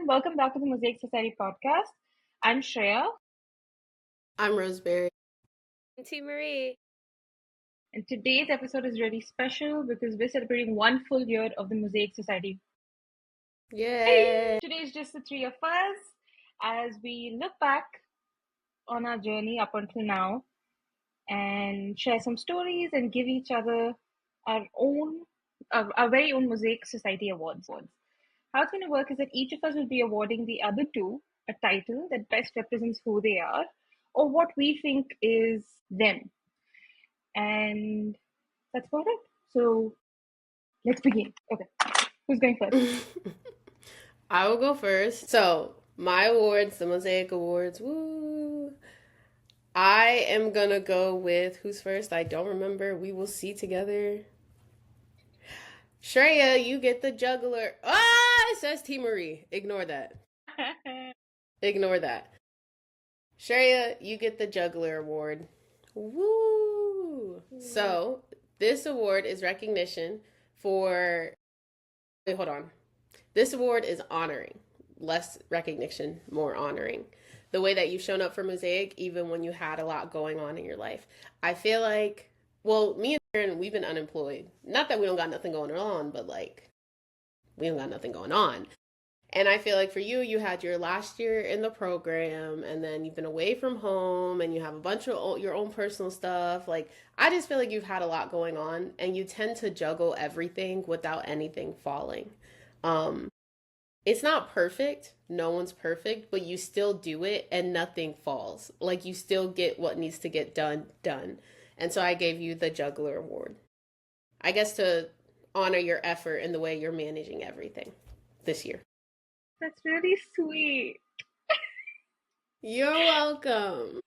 everyone. Welcome back to the Mosaic Society podcast. I'm Shreya, I'm Rosemary. And T. Marie. and today's episode is really special because we're celebrating one full year of the Mosaic Society. Yay! Today is just the three of us as we look back on our journey up until now and share some stories and give each other our very own Mosaic Society Awards. How it's going to work is that each of us will be awarding the other two a title that best represents who they are or what we think is them. And that's about it. So let's begin. Okay. Who's going first? I will go first. So, my awards, the Mosaic Awards, woo! I am gonna go with who's first? I don't remember. We will see together. Shreya, you get the juggler. It says T. Marie. Ignore that. Ignore that. Shreya, you get the juggler award. Woo! So, this award is recognition for... Wait, hold on. This award is honoring. Less recognition, more honoring. The way that you've shown up for Mosaic, even when you had a lot going on in your life. I feel like, well, me and Aaron, we've been unemployed. Not that we don't got nothing going on, but like, we don't got nothing going on. And I feel like for you, you had your last year in the program, and then you've been away from home, and you have a bunch of your own personal stuff. Like, I just feel like you've had a lot going on, and you tend to juggle everything without anything falling. It's not perfect. No one's perfect, but you still do it, and nothing falls. Like, you still get what needs to get done. And so I gave you the Juggler Award. I guess to honor your effort and the way you're managing everything this year. That's really sweet. You're welcome.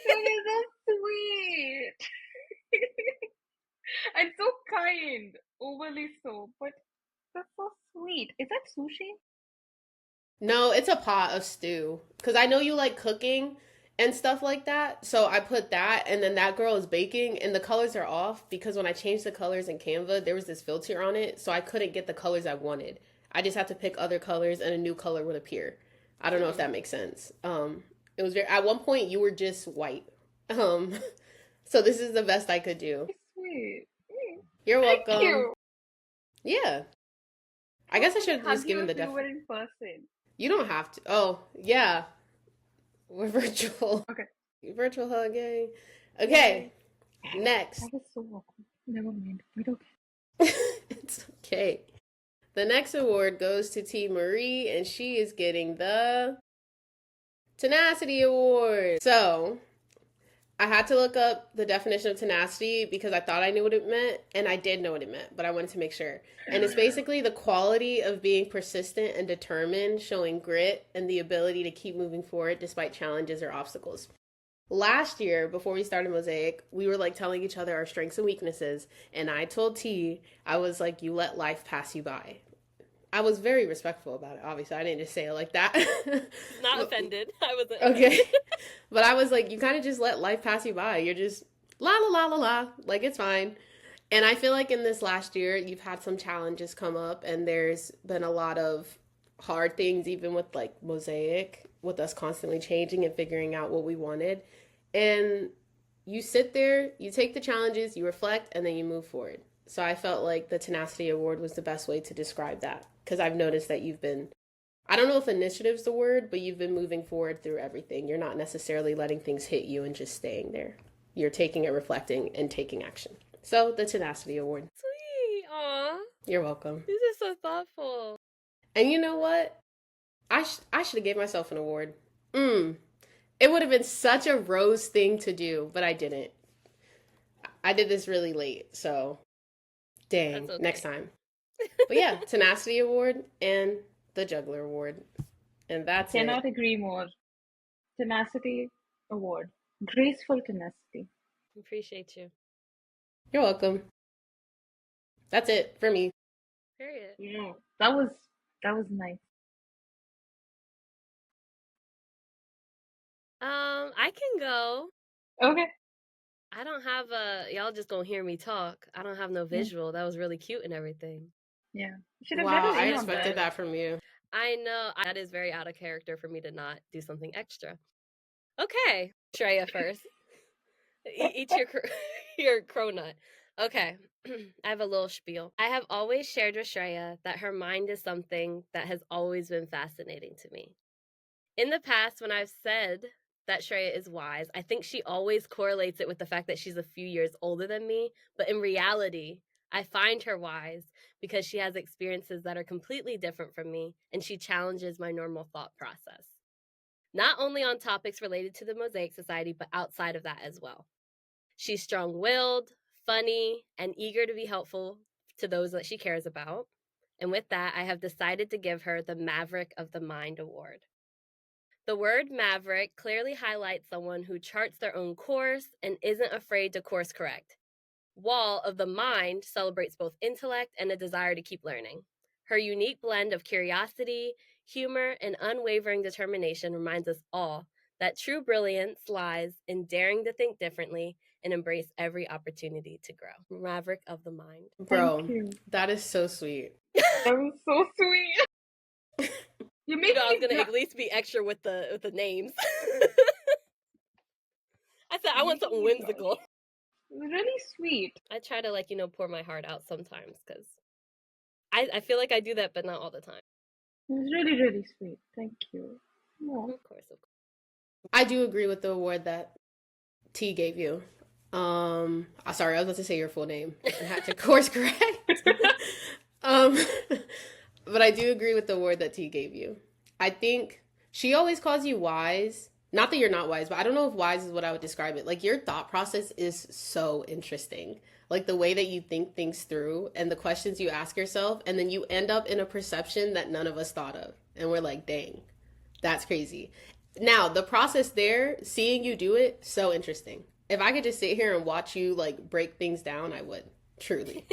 That is so sweet. And so kind. Overly so. But that's so sweet. Is that sushi? No, it's a pot of stew. Because I know you like cooking and stuff like that. So I put that, and then that girl is baking, and the colors are off because when I changed the colors in Canva, there was this filter on it, so I couldn't get the colors I wanted. I just have to pick other colors, and a new color would appear. I don't know if that makes sense. It was very, at one point you were just white. So this is the best I could do. Sweet. You're welcome. Thank you. Yeah. I guess I should have just given the you were in person. You don't have to. Oh, yeah. We're virtual. Okay. Virtual hug, yay. Okay. Next. That was so awkward. Never mind. But okay. It's okay. The next award goes to T. Marie, and she is getting the Tenacity Award. So, I had to look up the definition of tenacity because I thought I knew what it meant, and I did know what it meant, but I wanted to make sure. And it's basically the quality of being persistent and determined, showing grit, and the ability to keep moving forward despite challenges or obstacles. Last year, before we started Mosaic, we were like telling each other our strengths and weaknesses, and I told T, I was like, you let life pass you by. I was very respectful about it, obviously. I didn't just say it like that. Not offended. I wasn't okay. But I was like, you kind of just let life pass you by. You're just la la la la la. Like, it's fine. And I feel like in this last year, you've had some challenges come up, and there's been a lot of hard things, even with like Mosaic, with us constantly changing and figuring out what we wanted. And you sit there, you take the challenges, you reflect, and then you move forward. So I felt like the Tenacity Award was the best way to describe that, because I've noticed that you've been, I don't know if initiative's the word, but you've been moving forward through everything. You're not necessarily letting things hit you and just staying there. You're taking it, reflecting, and taking action. So the Tenacity Award. Sweet. Aw. You're welcome. This is so thoughtful. And you know what? I should have gave myself an award. It would have been such a Rose thing to do, but I didn't. I did this really late, so dang, okay. Next time. But yeah, Tenacity Award and the Juggler Award. And that's Cannot agree more. Tenacity Award. Graceful tenacity. Appreciate you. You're welcome. That's it for me. Period. Yeah, that was nice. I can go. Okay. I don't have y'all just gonna hear me talk. I don't have no visual. That was really cute and everything. Yeah. You should have Wow, let us I in on expected that from you. I know that is very out of character for me to not do something extra. Okay, Shreya first. Eat your your cronut. Okay, I have a little spiel. I have always shared with Shreya that her mind is something that has always been fascinating to me. In the past, when I've said that Shreya is wise, I think she always correlates it with the fact that she's a few years older than me. But in reality, I find her wise because she has experiences that are completely different from me, and she challenges my normal thought process. Not only on topics related to the Mosaic Society, but outside of that as well. She's strong willed, funny, and eager to be helpful to those that she cares about. And with that, I have decided to give her the Maverick of the Mind Award. The word maverick clearly highlights someone who charts their own course and isn't afraid to course correct. Wall of the Mind celebrates both intellect and a desire to keep learning. Her unique blend of curiosity, humor, and unwavering determination reminds us all that true brilliance lies in daring to think differently and embrace every opportunity to grow. Maverick of the Mind. Bro, Thank you. that is so sweet. That was so sweet. You make I was me gonna at least be extra with the names. I said I want making something me blush. whimsical. It was really sweet. I try to pour my heart out sometimes because I feel like I do that, but not all the time. It was really, really sweet. Thank you. Oh. Of course. I do agree with the award that T gave you. Sorry, I was about to say your full name and had to course correct. But I do agree with the award that T gave you. I think she always calls you wise. Not that you're not wise, but I don't know if wise is what I would describe it. Like, your thought process is so interesting. Like, the way that you think things through and the questions you ask yourself, and then you end up in a perception that none of us thought of. And we're like, dang, that's crazy. Now, the process there, seeing you do it, so interesting. If I could just sit here and watch you, like, break things down, I would. Truly.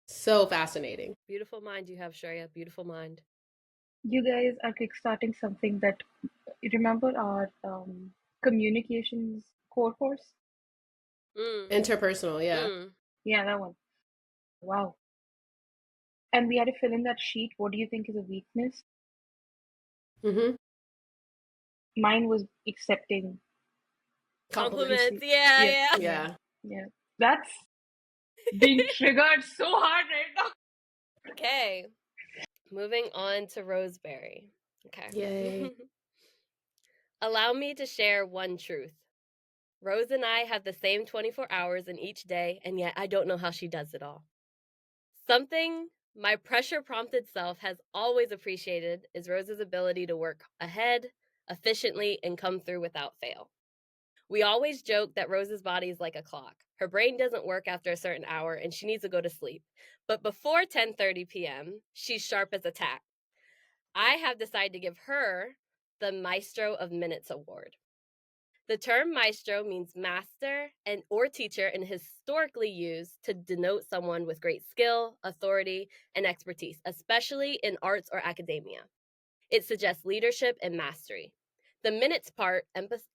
So fascinating. Beautiful mind you have, Shreya. Beautiful mind. You guys are kickstarting something that, you remember our communications core course? Interpersonal, yeah. Yeah, that one. Wow. And we had to fill in that sheet. What do you think is a weakness? Mm-hmm. Mine was accepting Compliments. Yeah. Yeah. That's being triggered so hard right now. Okay. Moving on to Roseberry. Okay. Yay. Allow me to share one truth. Rose and I have the same 24 hours in each day, and yet I don't know how she does it all. Something my pressure-prompted self has always appreciated is Rose's ability to work ahead, efficiently, and come through without fail. We always joke that Rose's body is like a clock. Her brain doesn't work after a certain hour, and she needs to go to sleep. But before 10:30 p.m., she's sharp as a tack. I have decided to give her the Maestro of Minutes Award. The term maestro means master and or teacher and historically used to denote someone with great skill, authority, and expertise, especially in arts or academia. It suggests leadership and mastery. The minutes part emphasizes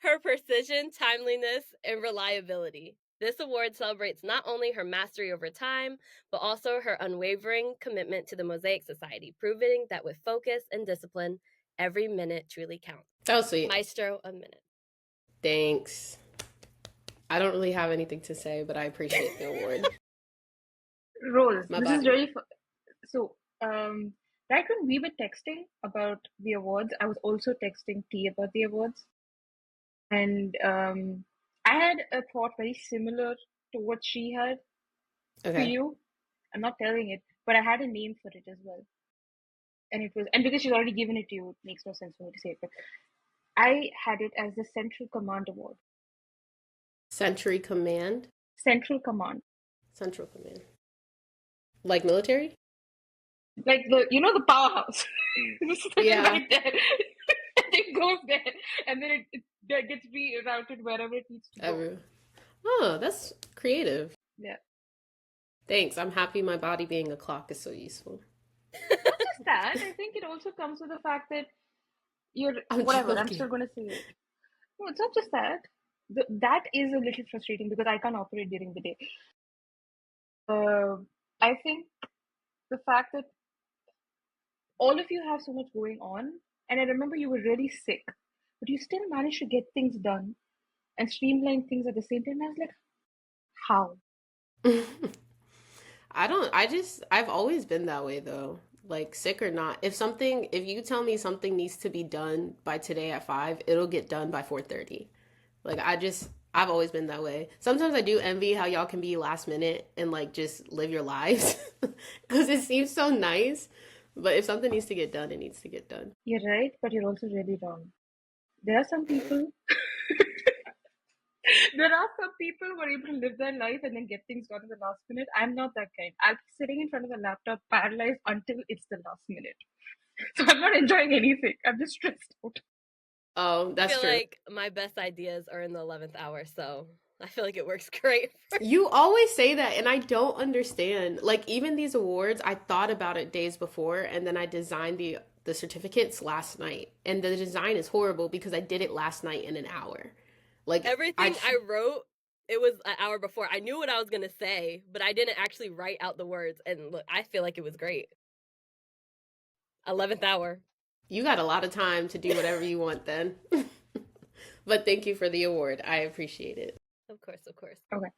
her precision, timeliness, and reliability. This award celebrates not only her mastery over time, but also her unwavering commitment to the Mosaic Society, proving that with focus and discipline, every minute truly counts. That was sweet. Maestro of Minutes. Thanks. I don't really have anything to say, but I appreciate the award. Rose, this is really fun. So, right when we were texting about the awards, I was also texting T about the awards. And I had a thought very similar to what she had for you. I'm not telling it, but I had a name for it as well. And it was, and because she's already given it to you, it makes no sense for me to say it. But I had it as the Central Command Award. Century Command? Central Command. Central Command. Like military? Like the powerhouse. Yeah. Right there. It goes there, and then it gets rerouted wherever it needs to go. Oh, that's creative. Yeah. Thanks. I'm happy my body being a clock is so useful. Not just that. I think it also comes with the fact that I'm still going to say it. No, it's not just that. That is a little frustrating because I can't operate during the day. I think the fact that all of you have so much going on, and I remember you were really sick, but you still managed to get things done and streamline things at the same time. I was like, how? I've always been that way though. Like sick or not. If you tell me something needs to be done by today at 5, it'll get done by 4:30. Like I've always been that way. Sometimes I do envy how y'all can be last minute and like just live your lives because it seems so nice. But if something needs to get done, it needs to get done. You're right, but you're also really wrong. There are some people there are some people who are able to live their life and then get things done in the last minute. I'm not that kind. I'll be sitting in front of a laptop paralyzed until it's the last minute. So I'm not enjoying anything. I'm just stressed out. Oh, I that's feel true. like my best ideas are in the 11th hour, so I feel like it works great. You always say that, and I don't understand. Like even these awards, I thought about it days before, and then I designed the certificates last night, and the design is horrible because I did it last night in an hour. Like Everything I wrote, it was an hour before. I knew what I was going to say, but I didn't actually write out the words. And look, I feel like it was great. 11th hour. You got a lot of time to do whatever you want then. But thank you for the award. I appreciate it. Of course, of course. Okay.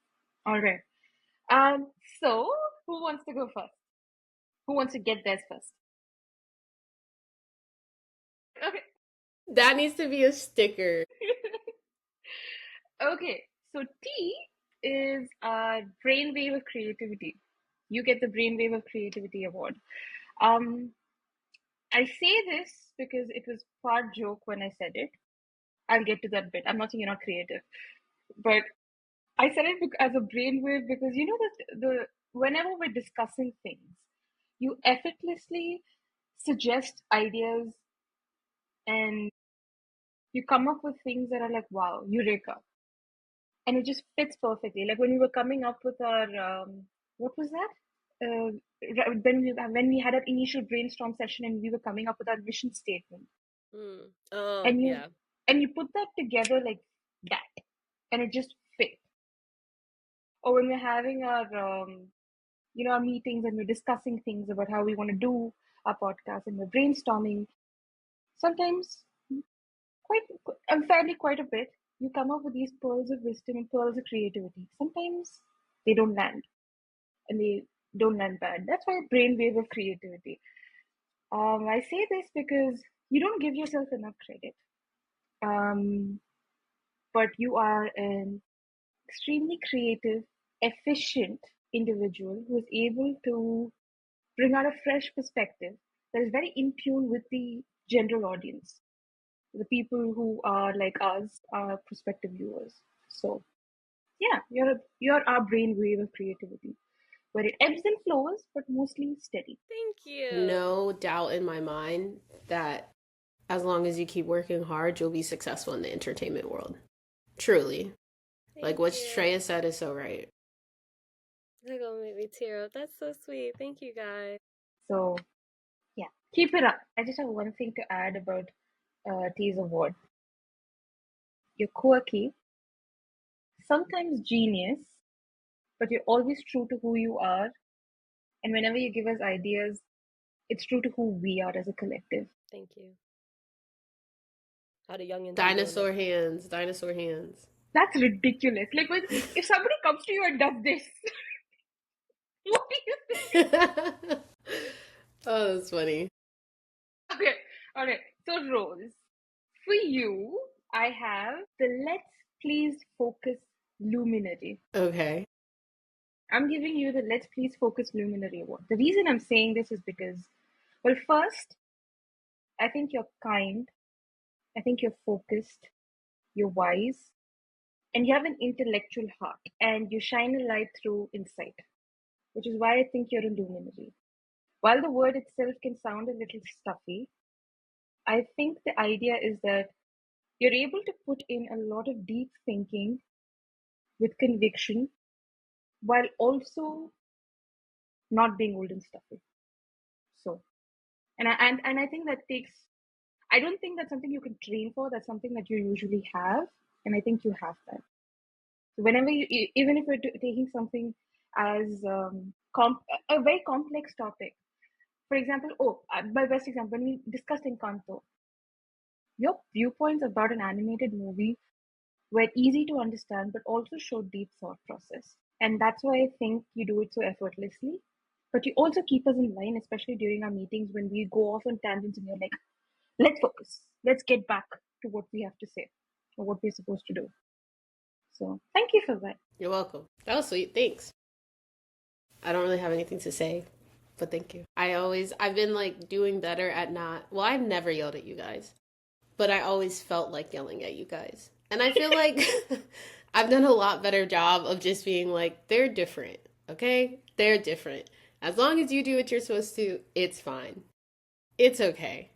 All right. So who wants to go first? Who wants to get theirs first? Okay. That needs to be a sticker. Okay. So T is brainwave of creativity. You get the brainwave of creativity award. Um, I say this because it was part joke when I said it. I'll get to that bit. I'm not saying you're not creative, but I said it as a brainwave because you know that the whenever we're discussing things, you effortlessly suggest ideas and you come up with things that are like wow, eureka, and it just fits perfectly. Like when we were coming up with our what was that? When we had our initial brainstorm session and we were coming up with our mission statement, Oh, and you yeah. and you put that together like that, and it just fit. Or when we're having our our meetings and we're discussing things about how we want to do our podcast and we're brainstorming, sometimes quite fairly quite a bit, you come up with these pearls of wisdom and pearls of creativity. Sometimes they don't land and they don't land bad. That's why brainwave of creativity. I say this because you don't give yourself enough credit. Um, but you are an extremely creative, efficient individual who is able to bring out a fresh perspective that is very in tune with the general audience, the people who are like us, our prospective viewers. So yeah, you're our brainwave of creativity, where it ebbs and flows, but mostly steady. Thank you. No doubt in my mind that as long as you keep working hard, you'll be successful in the entertainment world. Truly. Like Thank what you. Shreya said is so right. They're gonna make me tear up. That's so sweet. Thank you, guys. So yeah, keep it up. I just have one thing to add about T's award. You're quirky, sometimes genius, but you're always true to who you are. And whenever you give us ideas, it's true to who we are as a collective. Thank you. How the youngins be doing Dinosaur it. hands, dinosaur hands. That's ridiculous. Like if somebody comes to you and does this, what do you think? Oh, that's funny. Okay, all right. So Rose, for you, I have the Let's Please Focus Luminary. Okay. I'm giving you the Let's Please Focus Luminary Award. The reason I'm saying this is because, well, first, I think you're kind, I think you're focused, you're wise, and you have an intellectual heart, and you shine a light through insight, which is why I think you're a luminary. While the word itself can sound a little stuffy, I think the idea is that you're able to put in a lot of deep thinking with conviction while also not being old and stuffy. So, and I think that takes. I don't think that's something you can train for. That's something that you usually have, and I think you have that. So whenever you, even if you're taking something as a very complex topic. For example, my best example, when we discussed Encanto, your viewpoints about an animated movie were easy to understand, but also showed deep thought process. And that's why I think you do it so effortlessly. But you also keep us in line, especially during our meetings when we go off on tangents and you're like, let's focus. Let's get back to what we have to say or what we're supposed to do. So thank you for that. You're welcome. That was sweet. Thanks. I don't really have anything to say, but thank you. I've been like doing better at I've never yelled at you guys, but I always felt like yelling at you guys. And I feel like I've done a lot better job of just being like, they're different, okay? They're different. As long as you do what you're supposed to, it's fine. It's okay.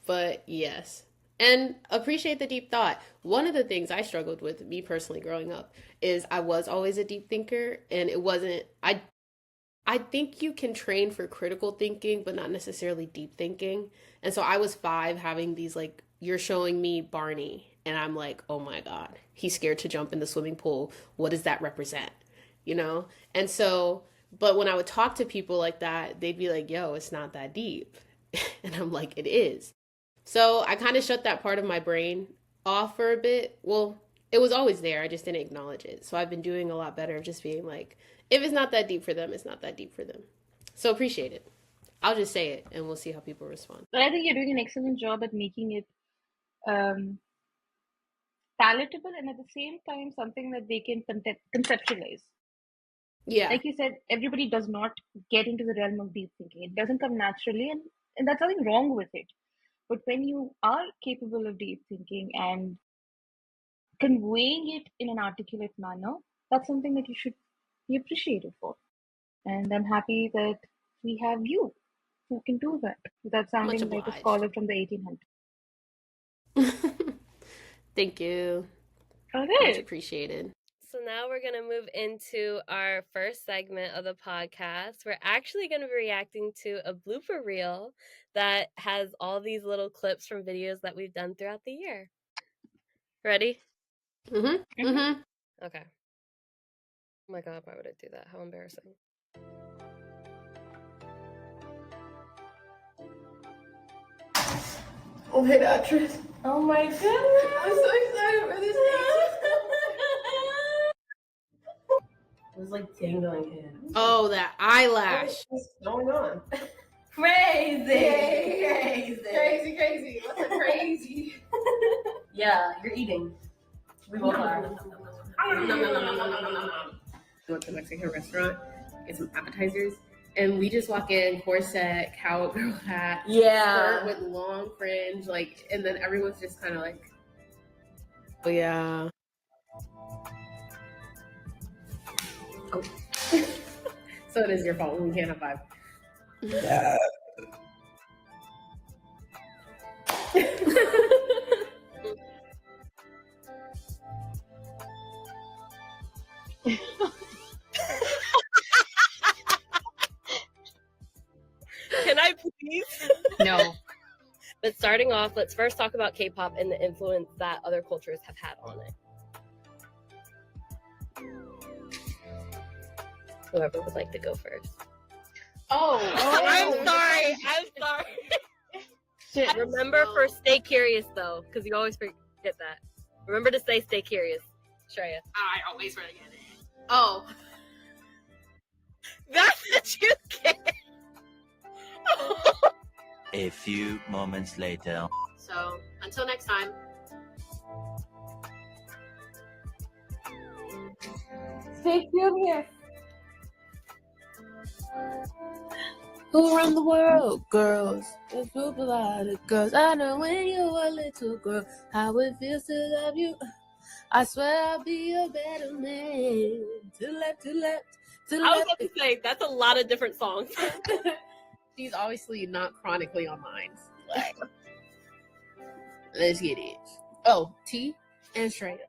But yes. And appreciate the deep thought. One of the things I struggled with, me personally growing up, is I was always a deep thinker, and it wasn't, I think you can train for critical thinking, but not necessarily deep thinking. And so I was 5 having these like, you're showing me Barney, and I'm like, oh my God, he's scared to jump in the swimming pool. What does that represent? You know? And so, but when I would talk to people like that, they'd be like, yo, it's not that deep. And I'm like, it is. So I kind of shut that part of my brain off for a bit. Well, it was always there. I just didn't acknowledge it. So I've been doing a lot better of just being like, if it's not that deep for them, it's not that deep for them. So appreciate it. I'll just say it and we'll see how people respond. But I think you're doing an excellent job at making it palatable and at the same time something that they can conceptualize. Yeah. Like you said, everybody does not get into the realm of deep thinking. It doesn't come naturally, and that's nothing wrong with it. But when you are capable of deep thinking and conveying it in an articulate manner, that's something that you should be appreciated for. And I'm happy that we have you who can do that without Much sounding like a obliged. scholar from the 1800s. Thank you. All Much right. appreciated. So now we're going to move into our first segment of the podcast. We're actually going to be reacting to a blooper reel that has all these little clips from videos that we've done throughout the year. Ready? Mm-hmm. Mm-hmm. Okay. Oh my God, why would I do that? How embarrassing. Oh, hey, actress. Oh my goodness. I'm so excited for this. It was like tingling in. Oh, that eyelash. What's going on? Crazy. Crazy. What's a crazy? Yeah, you're eating. We both are. We went to a Mexican restaurant, get some appetizers, and we just walk in, corset, cowgirl hat, skirt with long fringe, like, and then everyone's just kind of like, oh yeah. Oh. So it is your fault when we can't have vibe. Yeah. Can I please? No. But starting off, let's first talk about K-pop and the influence that other cultures have had on it. Whoever would like to go first. I'm sorry. Shit. Remember for stay curious though, because you always forget that. Remember to say stay curious, Shreya. I always forget it. Oh. That's what you get. A few moments later. So, until next time. Stay curious. Who run the world, girls? There's a lot of girls. I know when you were a little girl, how it feels to love you. I swear I'll be a better man. To the left, to the left, to the I was left. about to say that's a lot of different songs. She's obviously not chronically on mine. Like, let's get it. Oh, T and Shreya.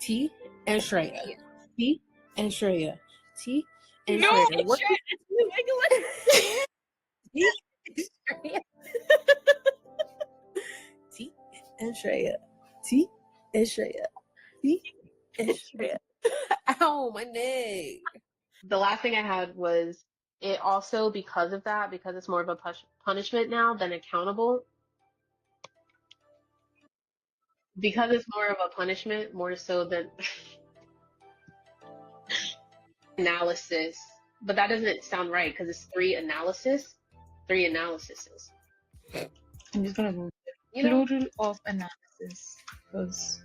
T and Shreya. T and Shreya. T and Shreya. What? T and Shreya. T and Shreya. T and Shreya. Ow, my neck. The last thing I had was it also, because of that, because it's more of a punishment now than accountable, because it's more of a punishment more so than analysis. But that doesn't sound right because it's three analyses. I'm just gonna go You know? plural of analysis because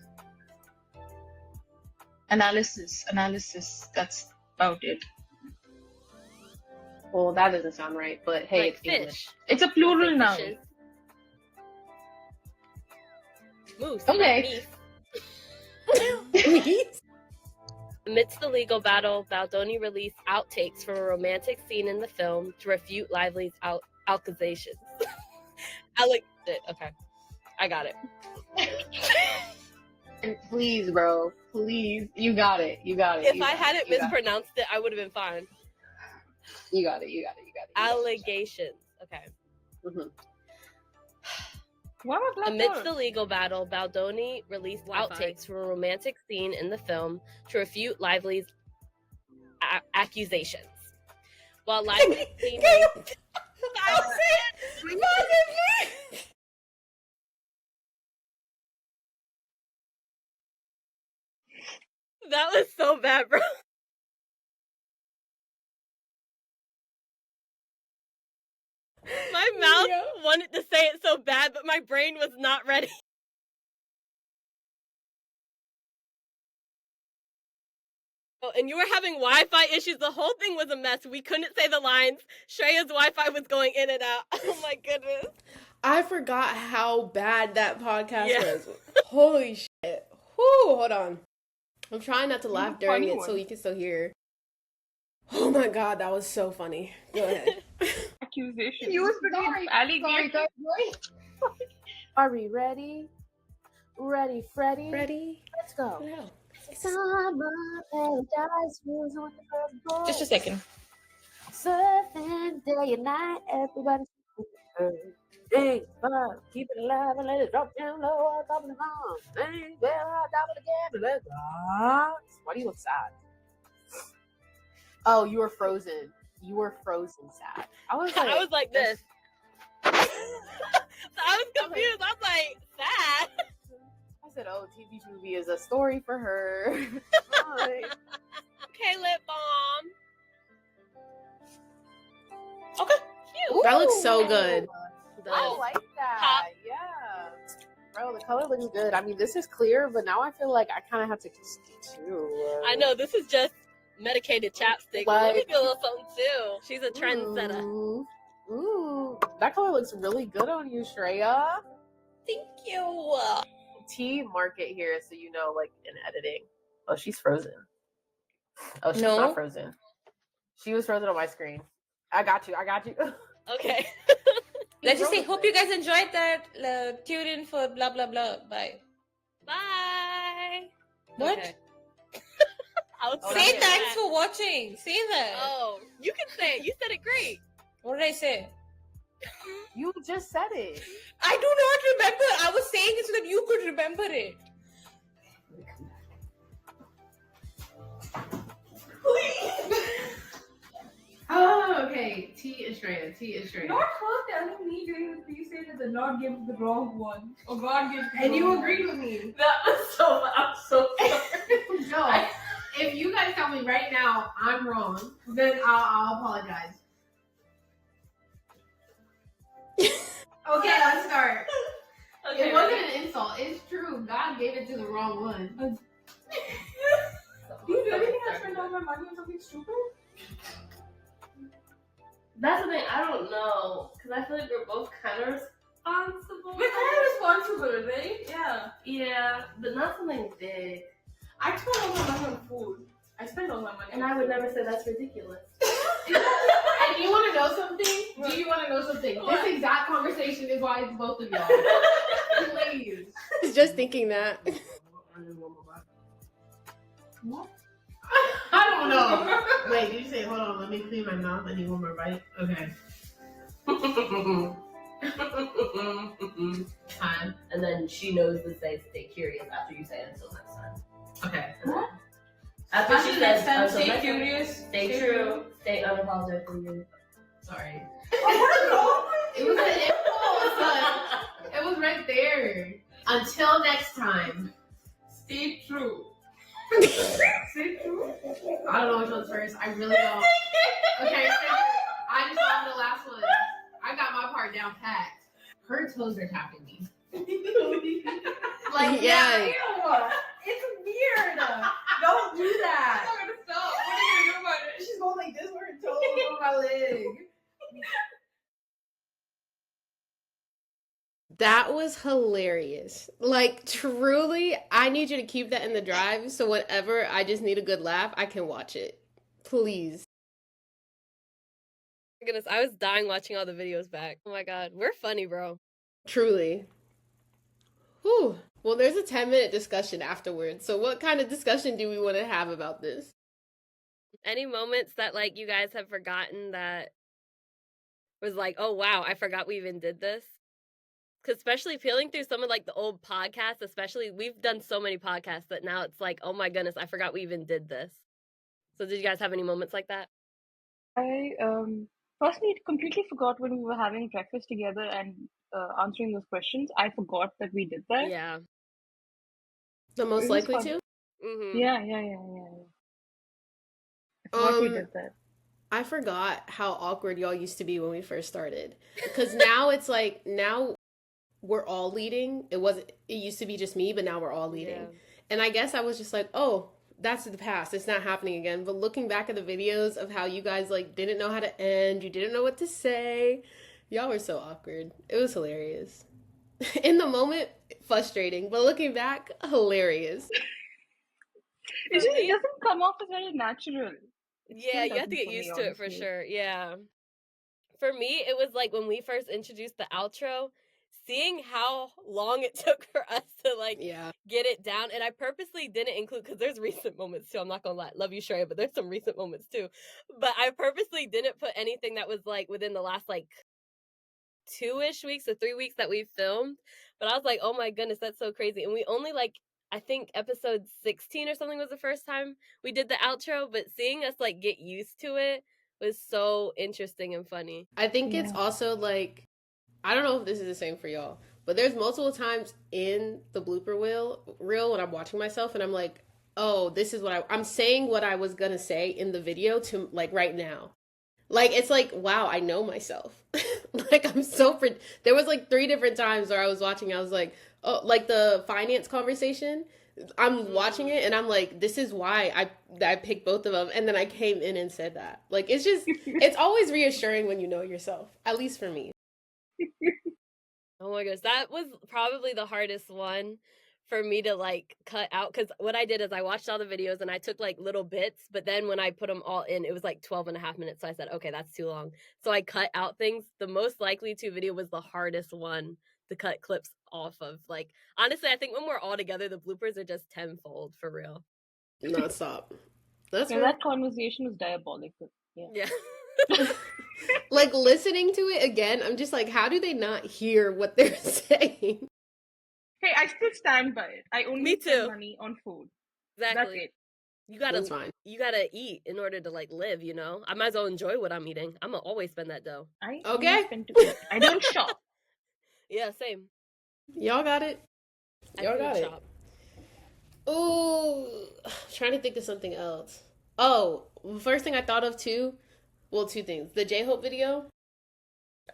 analysis. That's about it. Well, that doesn't sound right, but hey, Like it's fish. English. It's a plural Like noun. fishes. Moose. Okay. Meat. Amidst the legal battle, Baldoni released outtakes from a romantic scene in the film to refute Lively's accusations. Okay, I got it. And please, bro, please, you got it. If I hadn't mispronounced it, I would have been fine. You got it. Allegations. Okay. Mm-hmm. Amidst the legal battle, Baldoni released outtakes from a romantic scene in the film to refute Lively's accusations. While Lively's team that was so bad, bro. My mouth wanted to say it so bad, but my brain was not ready. Oh, and you were having Wi-Fi issues. The whole thing was a mess. We couldn't say the lines. Shreya's Wi-Fi was going in and out. Oh my goodness. I forgot how bad that podcast was. Holy shit. Whew, hold on. I'm trying not to laugh during it so you can still hear. Oh my god, that was so funny. Go ahead. Accusation. Allegation. Are we ready? Ready, Freddy? Ready? Let's go. No. Summer paradise was on the first floor. Just a second. Surfing day and night, everybody's ding, fun, keep it alive and let it drop down low on top of the mountain. Ding, well, high top of the game, let's go. Why do you look sad? Oh, you were frozen. You were frozen sad. I was like this. So I was confused. I was like, sad. I said, oh, TV movie is a story for her. Okay, lip balm. Okay, cute. That looks so good. I like that. Yeah. Bro, the color looks good. I mean, this is clear, but now I feel like I kind of have to too. I know, this is just medicated chapstick. Let me get a little something too. She's a trendsetter. Ooh, that color looks really good on you, Shreya. Thank you. T market here so you know, like in editing. Oh, she's frozen. Oh, she's not frozen. She was frozen on my screen. I got you. Okay. Let's just say, hope you guys enjoyed that. Tune in for blah, blah, blah. Bye. Bye. What? Okay. Say thanks for watching. Say that. Oh, you can say it. You said it great. What did I say? You just said it. I do not remember. I was saying it so that you could remember it. Oh, okay. T is Shreya. Not her telling me during the pre-sale that the Lord gave the wrong one. Or God gave the And you wrong agreed one. with me. That was so, I'm so sorry. No. If you guys tell me right now I'm wrong, then I'll apologize. Okay, let's start. Okay, It wasn't an insult. It's true. God gave it to the wrong one. Do you really think I spent all my money on something stupid? That's the thing. I don't know. Because I feel like we're both kind of responsible. We're kind of responsible, right? Yeah. Yeah, but not something big. I spent all my money on food. I spent all my money And I would never say that's ridiculous. And you want to know something? Do you want to know something? What? This exact conversation is why it's both of y'all. Please. I was just thinking that. What? I don't know. Wait, did you say, hold on, let me clean my mouth. I need one more bite. Okay. Time. And then she knows to say stay curious after you say until next time. Okay. What? After she says until stay next curious. time, Stay true. Stay unapologetically. Sorry. Oh, It was an impulse. It was right there. Until next time, stay true. Stay true? I don't know which one's first. I really don't. Okay, I just found the last one. I got my part down packed. Her toes are tapping me. Like, Yeah. ew. It's weird. Don't do that. I'm gonna stop. What are you gonna do about it? She's going like this with her toes on my leg. That was hilarious. Like, truly, I need you to keep that in the drive so whenever I just need a good laugh, I can watch it. Please. Goodness, I was dying watching all the videos back. Oh my god, we're funny, bro. Truly. Whew. Well, there's a 10-minute discussion afterwards. So what kind of discussion do we want to have about this? Any moments that like you guys have forgotten that was like, oh wow, I forgot we even did this? Because especially peeling through some of like the old podcasts, especially we've done so many podcasts that now it's like, oh my goodness, I forgot we even did this. So did you guys have any moments like that? I personally completely forgot when we were having breakfast together and answering those questions. I forgot that we did that. Yeah. The most It was likely fun. to? Mm-hmm. Yeah. I forgot we did that. I forgot how awkward y'all used to be when we first started. Because now it's like, now we're all leading. It used to be just me, but now we're all leading. Yeah. And I guess I was just like, oh, that's the past. It's not happening again. But looking back at the videos of how you guys like didn't know how to end, you didn't know what to say. Y'all were so awkward. It was hilarious. In the moment, frustrating, but looking back, hilarious. It doesn't come off as very natural. Yeah, you have to get used to it for sure. Yeah. For me, it was like when we first introduced the outro, seeing how long it took for us to like get it down. And I purposely didn't include, because there's recent moments too. I'm not gonna lie. Love you, Shreya, but there's some recent moments too. But I purposely didn't put anything that was like within the last like 2-ish weeks or 3 weeks that we filmed. But I was like, oh my goodness, that's so crazy. And we only like, I think episode 16 or something was the first time we did the outro, but seeing us like get used to it was so interesting and funny. I think it's also like, I don't know if this is the same for y'all, but there's multiple times in the blooper reel when I'm watching myself and I'm like, oh, this is what I'm saying what I was gonna say in the video to like right now. Like, it's like, wow, I know myself. Like, I'm so, there was like 3 different times where I was watching, I was like, oh, like the finance conversation, I'm watching it and I'm like, this is why I picked both of them. And then I came in and said that. Like, it's just, it's always reassuring when you know yourself, at least for me. Oh my gosh, that was probably the hardest one for me to like cut out, because what I did is I watched all the videos and I took like little bits, but then when I put them all in, it was like 12 and a half minutes. So I said, okay, that's too long. So I cut out things. The most likely to video was the hardest one to cut clips off of. Like, honestly, I think when we're all together, the bloopers are just tenfold for real. Non-stop. That's that conversation was diabolical. Yeah. Like, listening to it again, I'm just like, how do they not hear what they're saying? Hey, I still stand by it. I only spend money on food. Exactly. That's it. You gotta eat in order to like live, you know? I might as well enjoy what I'm eating. I'm gonna always spend that dough. I spend to eat. I don't shop. Yeah, same. Y'all got it. Y'all got it. Oh, trying to think of something else. Oh, first thing I thought of too, well, 2 things. The J-Hope video.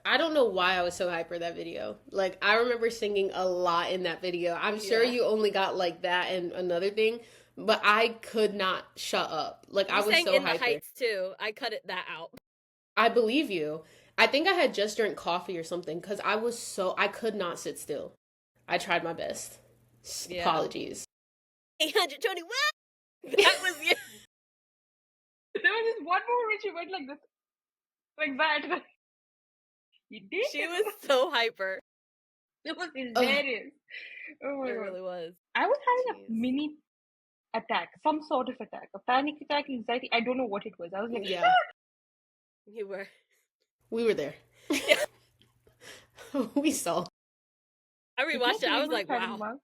I don't know why I was so hyper that video. Like, I remember singing a lot in that video. I'm sure you only got like that and another thing, but I could not shut up. Like, I was sang so In hyper. the Heights too. I cut that out. I believe you. I think I had just drank coffee or something because I could not sit still. I tried my best. Yeah. Apologies. 820, what? That was you. There was just one more when she went like this. Like that. You did? She was so hyper. It was hilarious. Oh my God. It really was. I was having a mini attack, some sort of attack, a panic attack, anxiety. I don't know what it was. I was like, yeah. You were. We were there. We saw. I rewatched it. I was like, wow.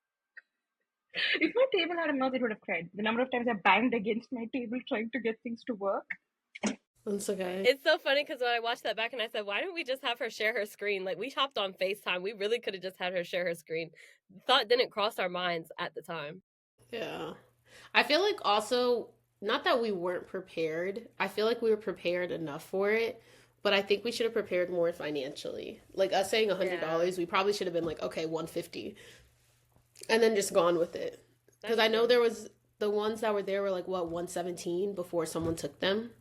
If my table had a mouth, it would have cried. The number of times I banged against my table trying to get things to work. That's okay. It's so funny because when I watched that back and I said, why don't we just have her share her screen? Like, we hopped on FaceTime. We really could have just had her share her screen. Thought didn't cross our minds at the time. Yeah. I feel like also, not that we weren't prepared, I feel like we were prepared enough for it, but I think we should have prepared more financially. Like us saying $100, we probably should have been like, okay, 150, and then just gone with it. Because I know there was the ones that were there were like what 117 before someone took them,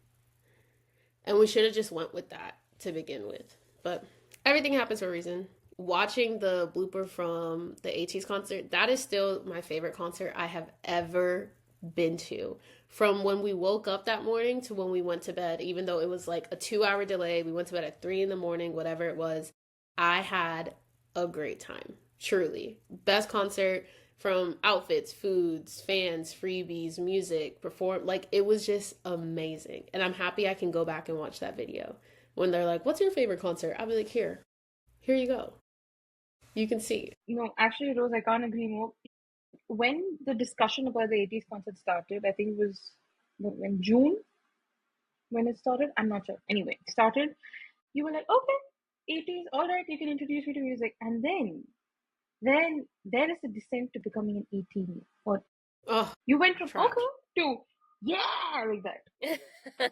and we should have just went with that to begin with. But everything happens for a reason. Watching the blooper from the AT's concert, that is still my favorite concert I have ever been to. From when we woke up that morning to when we went to bed, even though it was like a 2 hour delay, we went to bed at 3 in the morning, whatever it was, I had a great time. Truly. Best concert, from outfits, foods, fans, freebies, music, perform, like it was just amazing. And I'm happy I can go back and watch that video. When they're like, what's your favorite concert? I'll be like, here you go. You can see. No, actually, Rose, I can't agree more. When the discussion about the 80s concert started, I think it was in June when it started. I'm not sure. Anyway, it started. You were like, okay, 80s, all right, you can introduce me to music. And then there is a descent to becoming an 18. Or you went from trash. okay to yeah, like that.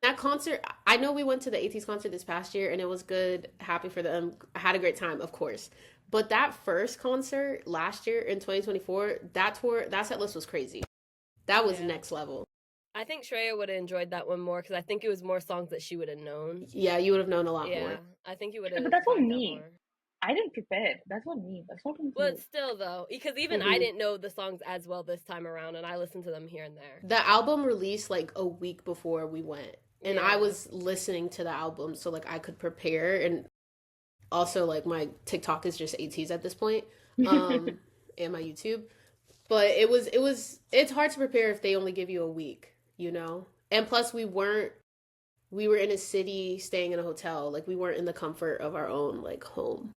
That concert, I know we went to the AT's concert this past year and it was good. Happy for them. I had a great time, of course. But that first concert last year in 2024, that tour, that set list was crazy. That was next level. I think Shreya would have enjoyed that one more because I think it was more songs that she would have known. Yeah, you would have known a lot more. Yeah, I think you would have. But that's on me. I didn't prepare. That's on me. That's not on you. But still, though, because even I didn't know the songs as well this time around, and I listened to them here and there. The album released like a week before we went, and I was listening to the album so like I could prepare. And also like my TikTok is just ATs at this point, and my YouTube. But it's hard to prepare if they only give you a week, you know. And plus we were in a city staying in a hotel, like we weren't in the comfort of our own like home,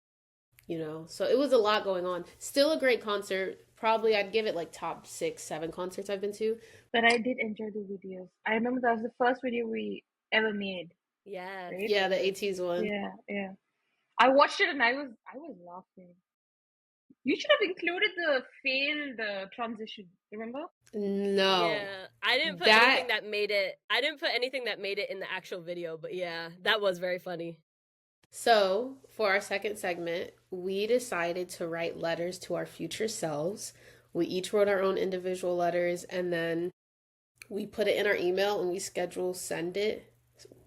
you know. So it was a lot going on. Still a great concert. Probably I'd give it like top 6, 7 concerts I've been to. But I did enjoy the videos. I remember that was the first video we ever made. Yeah. Right? Yeah, the ATs one. Yeah. I watched it and I was laughing. You should have included the failed transition. Remember? No. Yeah, I didn't put anything that made it. I didn't put anything that made it in the actual video, but yeah, that was very funny. So, for our second segment, we decided to write letters to our future selves. We each wrote our own individual letters and then we put it in our email and we send it.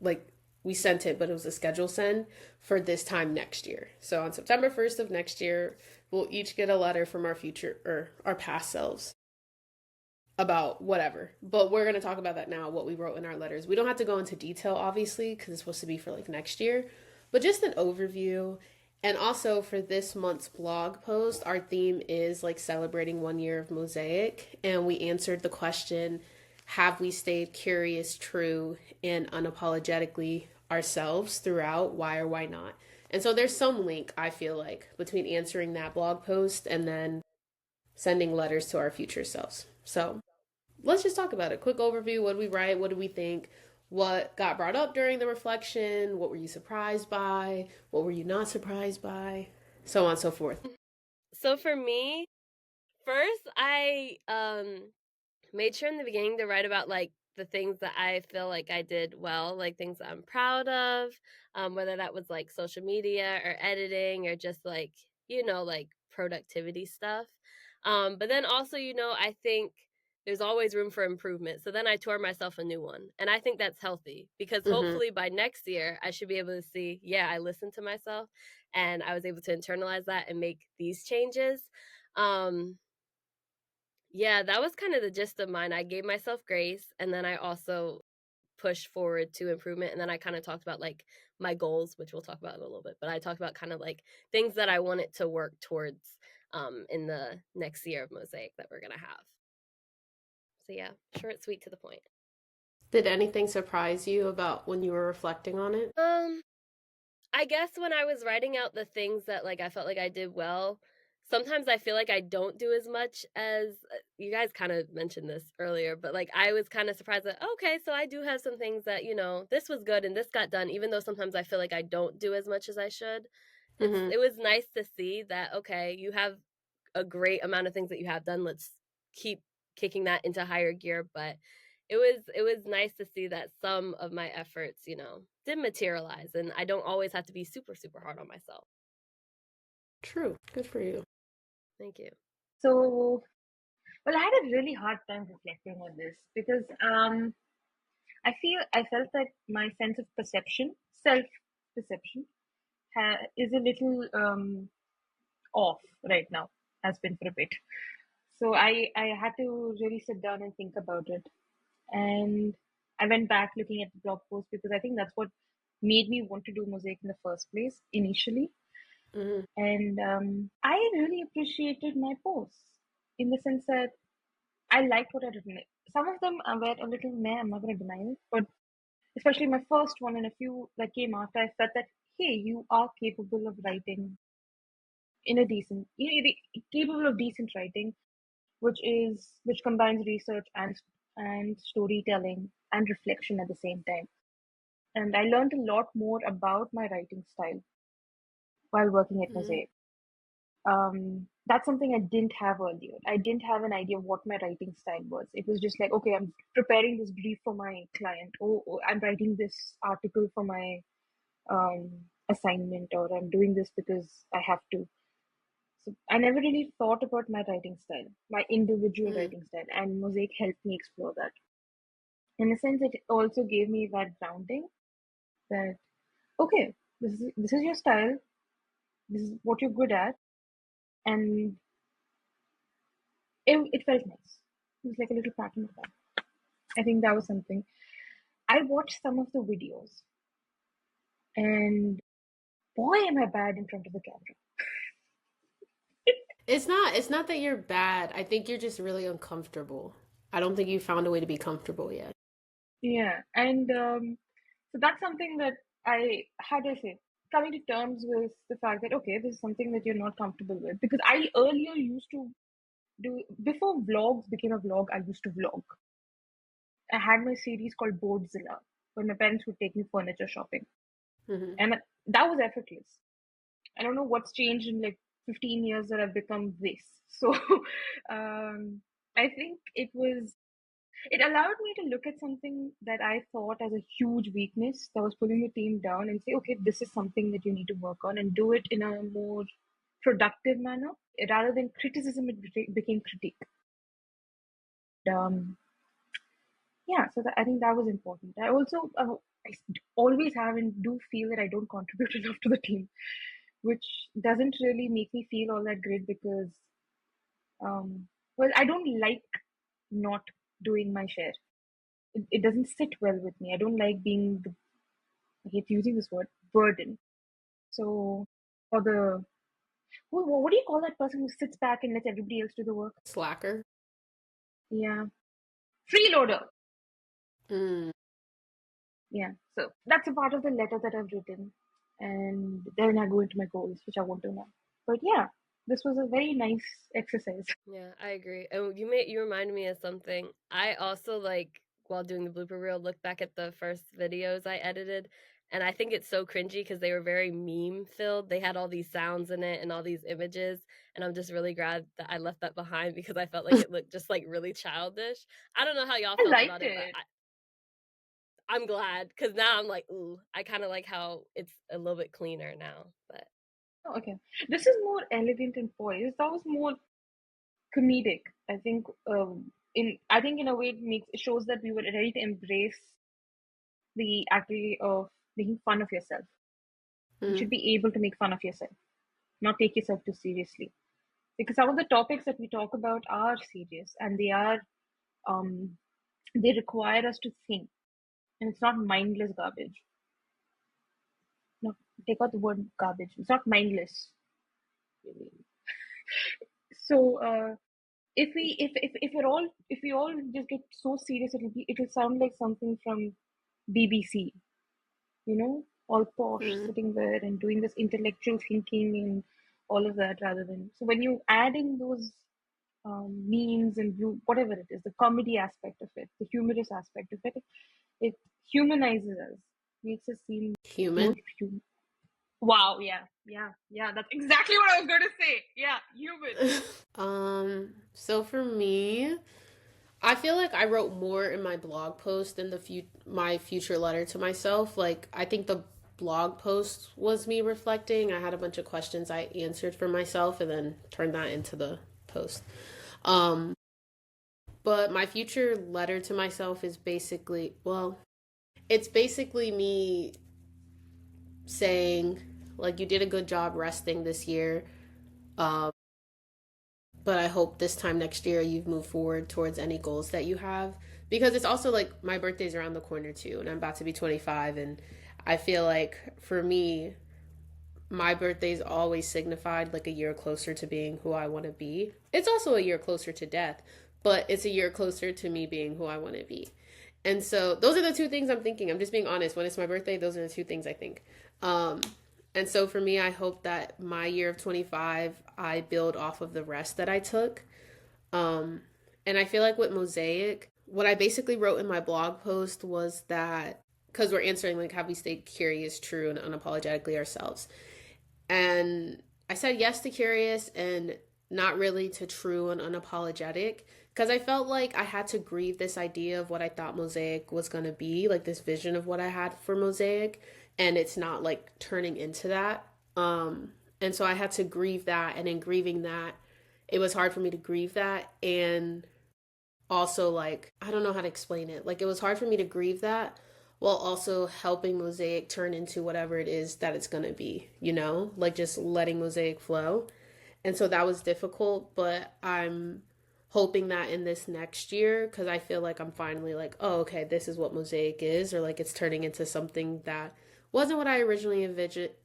Like, we sent it, but it was a schedule send for this time next year. So, on September 1st of next year, we'll each get a letter from our future or our past selves about whatever. But we're going to talk about that now, what we wrote in our letters. We don't have to go into detail, obviously, because it's supposed to be for like next year. But just an overview. And also for this month's blog post, our theme is like celebrating 1 year of Mosaic. And we answered the question, have we stayed curious, true, and unapologetically ourselves throughout? Why or why not? And so there's some link, I feel like, between answering that blog post and then sending letters to our future selves. So let's just talk about it. Quick overview. What did we write? What did we think? What got brought up during the reflection? What were you surprised by? What were you not surprised by? So on and so forth. So for me, first I made sure in the beginning to write about like the things that I feel like I did well, like things that I'm proud of, whether that was like social media or editing or just like, you know, like productivity stuff. But then also, you know, I think there's always room for improvement. So then I tore myself a new one. And I think that's healthy because hopefully by next year, I should be able to see, yeah, I listened to myself and I was able to internalize that and make these changes. Yeah, that was kind of the gist of mine. I gave myself grace and then I also pushed forward to improvement. And then I kind of talked about like my goals, which we'll talk about in a little bit, but I talked about kind of like things that I wanted to work towards in the next year of Mosaic that we're going to have. So yeah, short, sweet, to the point. Did anything surprise you about when you were reflecting on it? I guess when I was writing out the things that like I felt like I did well, sometimes I feel like I don't do as much as you guys kind of mentioned this earlier, but like I was kind of surprised that, okay, so I do have some things that, this was good and this got done, even though sometimes I feel like I don't do as much as I should. It was nice to see that, okay, you have a great amount of things that you have done. Let's keep kicking that into higher gear. But it was nice to see that some of my efforts, did materialize, and I don't always have to be super, super hard on myself. True. Good for you. Thank you. So, well, I had a really hard time reflecting on this because I felt that my sense of perception, self perception, is a little off right now. Has been for a bit. So I had to really sit down and think about it, and I went back looking at the blog post because I think that's what made me want to do Mosaic in the first place initially. And I really appreciated my posts in the sense that I liked what I'd written. Some of them were a little meh, I'm not going to deny it, but especially my first one and a few that came after, I felt that, hey, you are capable of writing in a decent, capable of decent writing, which combines research and storytelling and reflection at the same time. And I learned a lot more about my writing style while working at Mosaic. That's something I didn't have earlier. I didn't have an idea of what my writing style was. It was just like, okay, I'm preparing this brief for my client. Oh, I'm writing this article for my assignment, or I'm doing this because I have to. So I never really thought about my writing style, my individual writing style, and Mosaic helped me explore that. In a sense, it also gave me that grounding that, okay, this is your style, this is what you're good at, and it felt nice. It was like a little pat on the back. I think that was something. I watched some of the videos, and boy, am I bad in front of the camera. It's not that you're bad. I think you're just really uncomfortable. I don't think you found a way to be comfortable yet. Yeah, and so that's something that how do I say, coming to terms with the fact that, okay, this is something that you're not comfortable with. Because I earlier used to before vlogs became a vlog, I used to vlog. I had my series called Boardzilla, where my parents would take me furniture shopping. And that was effortless. I don't know what's changed in like 15 years that I've become this. So I think it allowed me to look at something that I thought as a huge weakness that was pulling the team down and say, okay, this is something that you need to work on, and do it in a more productive manner. Rather than criticism, it became critique. Yeah, so I think that was important. I also I always have and do feel that I don't contribute enough to the team, which doesn't really make me feel all that great because, well, I don't like not doing my share. It doesn't sit well with me. I don't like being I hate using this word, burden. So, for the, what do you call that person who sits back and lets everybody else do the work? Slacker. Yeah. Freeloader. Mm. Yeah. So, that's a part of the letter that I've written. And then I go into my goals, which I won't do now. But yeah, this was a very nice exercise. Yeah, I agree. And you reminded me of something. I also, like, while doing the blooper reel, look back at the first videos I edited, and I think it's so cringy because they were very meme filled. They had all these sounds in it and all these images, and I'm just really glad that I left that behind because I felt like it looked just like really childish. I don't know how y'all I felt liked about it, but it. I'm glad because now I'm like, ooh, I kind of like how it's a little bit cleaner now. But Oh, okay. This is more elegant and poised. That was more comedic. I think in a way it shows that we were ready to embrace the activity of making fun of yourself. You should be able to make fun of yourself, not take yourself too seriously. Because some of the topics that we talk about are serious, and um, they require us to think, and it's not mindless garbage. No, take out the word garbage. It's not mindless. So if we all just get so serious, it'll sound like something from BBC, all posh, sitting there and doing this intellectual thinking and all of that, rather than, so when you add in those memes and whatever it is, the comedy aspect of it, the humorous aspect of it, it humanizes us, makes us seem more Human. human. Wow, yeah, that's exactly what I was going to say. Yeah, human. So for me, I feel like I wrote more in my blog post than my future letter to myself. Like, I think the blog post was me reflecting. I had a bunch of questions I answered for myself and then turned that into the post. But my future letter to myself is basically, well, it's basically me saying, like, you did a good job resting this year. Um, but I hope this time next year you've moved forward towards any goals that you have. Because it's also like my birthday's around the corner too, and I'm about to be 25. And I feel like for me, my birthday's always signified like a year closer to being who I want to be. It's also a year closer to death, but it's a year closer to me being who I want to be. And so those are the two things I'm thinking. I'm just being honest. When it's my birthday, those are the two things I think. Um, and so for me, I hope that my year of 25, I build off of the rest that I took. Um, and I feel like with Mosaic, what I basically wrote in my blog post was that, because we're answering like, have we stayed curious, true, and unapologetically ourselves? And I said yes to curious and not really to true and unapologetic, because I felt like I had to grieve this idea of what I thought Mosaic was going to be, like this vision of what I had for Mosaic, and it's not like turning into that. And so I had to grieve that, and in grieving that, it was hard for me to grieve that, and also like I don't know how to explain it. Like it was hard for me to grieve that while also helping Mosaic turn into whatever it is that it's going to be, you know? Like just letting Mosaic flow. And so that was difficult, but I'm hoping that in this next year, cuz I feel like I'm finally like, oh, okay, this is what Mosaic is, or like it's turning into something that wasn't what I originally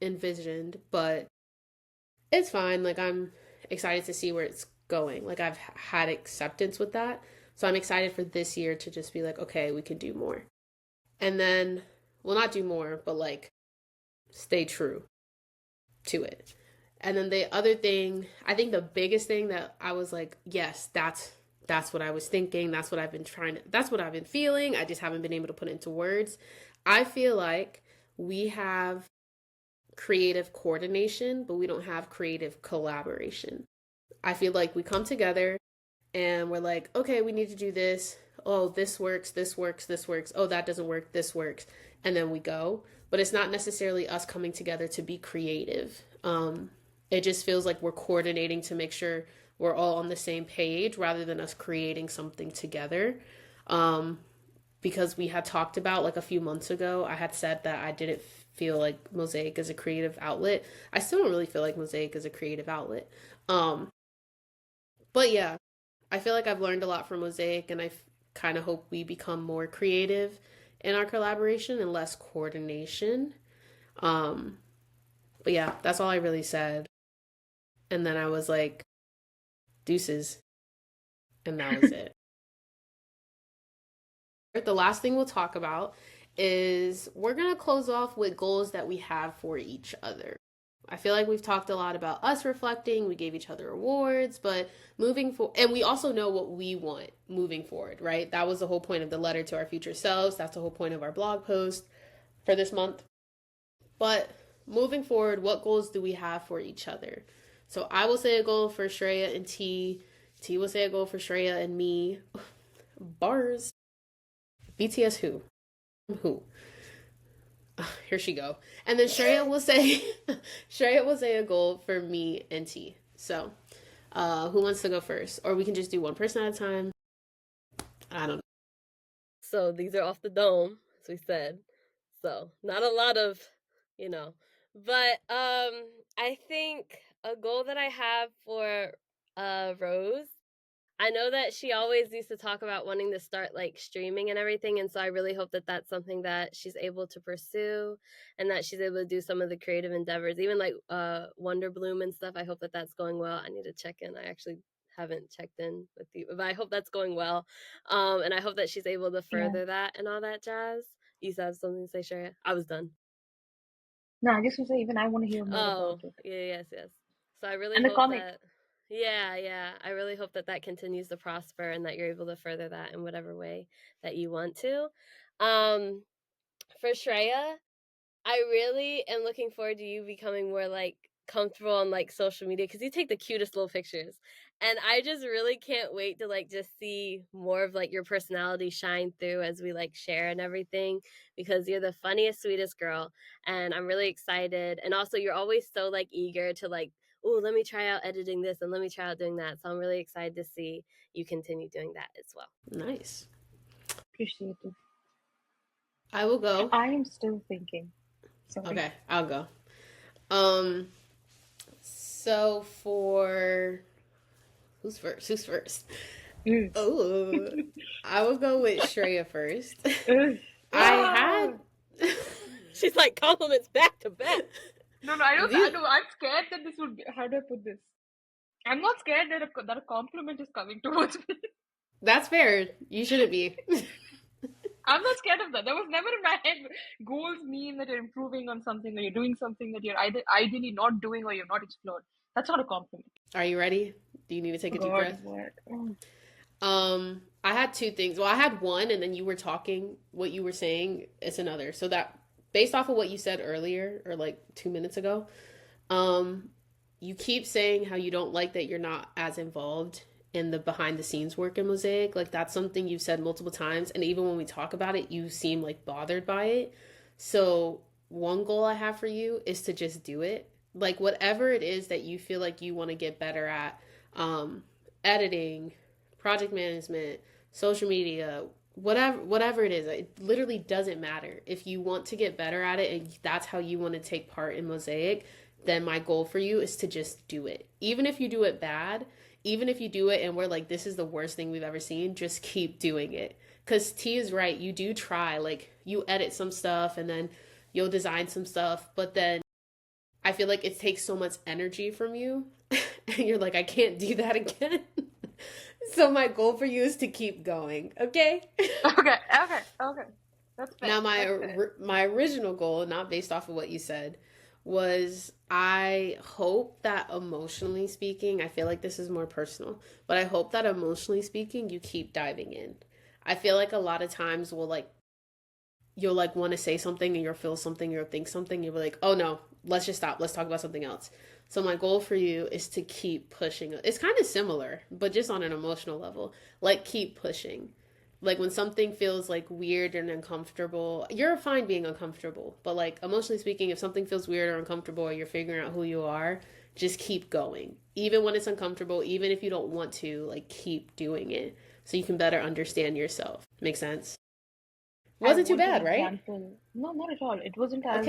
envisioned, but it's fine. Like I'm excited to see where it's going. Like I've had acceptance with that. So I'm excited for this year to just be like, okay, we can do more. And then, well, not do more, but like stay true to it. And then the other thing, I think the biggest thing that I was like, yes, that's what I was thinking. That's what I've been that's what I've been feeling. I just haven't been able to put it into words. I feel like we have creative coordination, but we don't have creative collaboration. I feel like we come together and we're like, okay, we need to do this. Oh, this works, this works, this works. Oh, that doesn't work, this works. And then we go. But it's not necessarily us coming together to be creative. It just feels like we're coordinating to make sure we're all on the same page rather than us creating something together. Because we had talked about like a few months ago, I had said that I didn't feel like Mosaic is a creative outlet. I still don't really feel like Mosaic is a creative outlet. But yeah, I feel like I've learned a lot from Mosaic, and kind of hope we become more creative in our collaboration and less coordination. Um, but yeah, that's all I really said. And then I was like, deuces. And that was it. The last thing we'll talk about is we're going to close off with goals that we have for each other. I feel like we've talked a lot about us reflecting, we gave each other awards, but moving forward, and we also know what we want moving forward, right? That was the whole point of the letter to our future selves. That's the whole point of our blog post for this month. But moving forward, what goals do we have for each other? So I will say a goal for Shreya and T. T will say a goal for Shreya and me. Bars. BTS who? Who? Here she go. And then Shreya will say a goal for me and T. So, who wants to go first? Or we can just do one person at a time. I don't know. So these are off the dome, as we said. So not a lot of, you know. But I think a goal that I have for Rose, I know that she always used to talk about wanting to start like streaming and everything, and so I really hope that that's something that she's able to pursue, and that she's able to do some of the creative endeavors, even like Wonder Bloom and stuff. I hope that that's going well. I need to check in. I actually haven't checked in with you, but I hope that's going well, and I hope that she's able to further that and all that jazz. You have something to say, Shreya? I was done. No, I just want to say, even I want to hear more Oh, about it. yes. So I really And the hope comic. that, yeah, I really hope that that continues to prosper and that you're able to further that in whatever way that you want to. For Shreya, I really am looking forward to you becoming more like comfortable on like social media because you take the cutest little pictures. And I just really can't wait to like just see more of like your personality shine through as we like share and everything because you're the funniest, sweetest girl. And I'm really excited. And also, you're always so like eager to like, oh, let me try out editing this and let me try out doing that. So I'm really excited to see you continue doing that as well. Nice. Appreciate it. I will go. I am still thinking. Sorry. Okay, I'll go. So for who's first? Who's first? Oh, I will go with Shreya first. I had. She's like compliments back to back. No, I don't. I know. I'm scared that this would. How do I put this? I'm not scared that a compliment is coming towards me. That's fair. You shouldn't be. I'm not scared of that. That was never in my head. Goals mean that you're improving on something or you're doing something that you're either ideally not doing or you're not explored. That's not a compliment. Are you ready? Do you need to take a deep breath? What? I had two things. Well, I had one, and then you were talking. What you were saying is another. So that based off of what you said earlier, or like 2 minutes ago, you keep saying how you don't like that you're not as involved in the behind the scenes work in Mosaic. Like that's something you've said multiple times, and even when we talk about it, you seem like bothered by it. So one goal I have for you is to just do it. Like whatever it is that you feel like you want to get better at, editing, project management, social media, whatever it is, it literally doesn't matter. If you want to get better at it and that's how you want to take part in Mosaic, then my goal for you is to just do it. Even if you do it bad, even if you do it and we're like, this is the worst thing we've ever seen, just keep doing it. Because T is right. You do try. Like, you edit some stuff and then you'll design some stuff. But then I feel like it takes so much energy from you. And you're like, I can't do that again. So my goal for you is to keep going. Okay? Okay. That's fair. Now, my original goal, not based off of what you said, was I hope that emotionally speaking, I feel like this is more personal, but I hope that emotionally speaking, you keep diving in. I feel like a lot of times you'll like want to say something and you'll feel something, you'll think something, you'll be like, oh no, let's just stop. Let's talk about something else. So my goal for you is to keep pushing. It's kind of similar, but just on an emotional level. Like keep pushing. Like when something feels like weird and uncomfortable, you're fine being uncomfortable. But like emotionally speaking, if something feels weird or uncomfortable or you're figuring out who you are, just keep going. Even when it's uncomfortable, even if you don't want to, like keep doing it so you can better understand yourself. Make sense? Wasn't too bad, right? Example. No, not at all. It wasn't as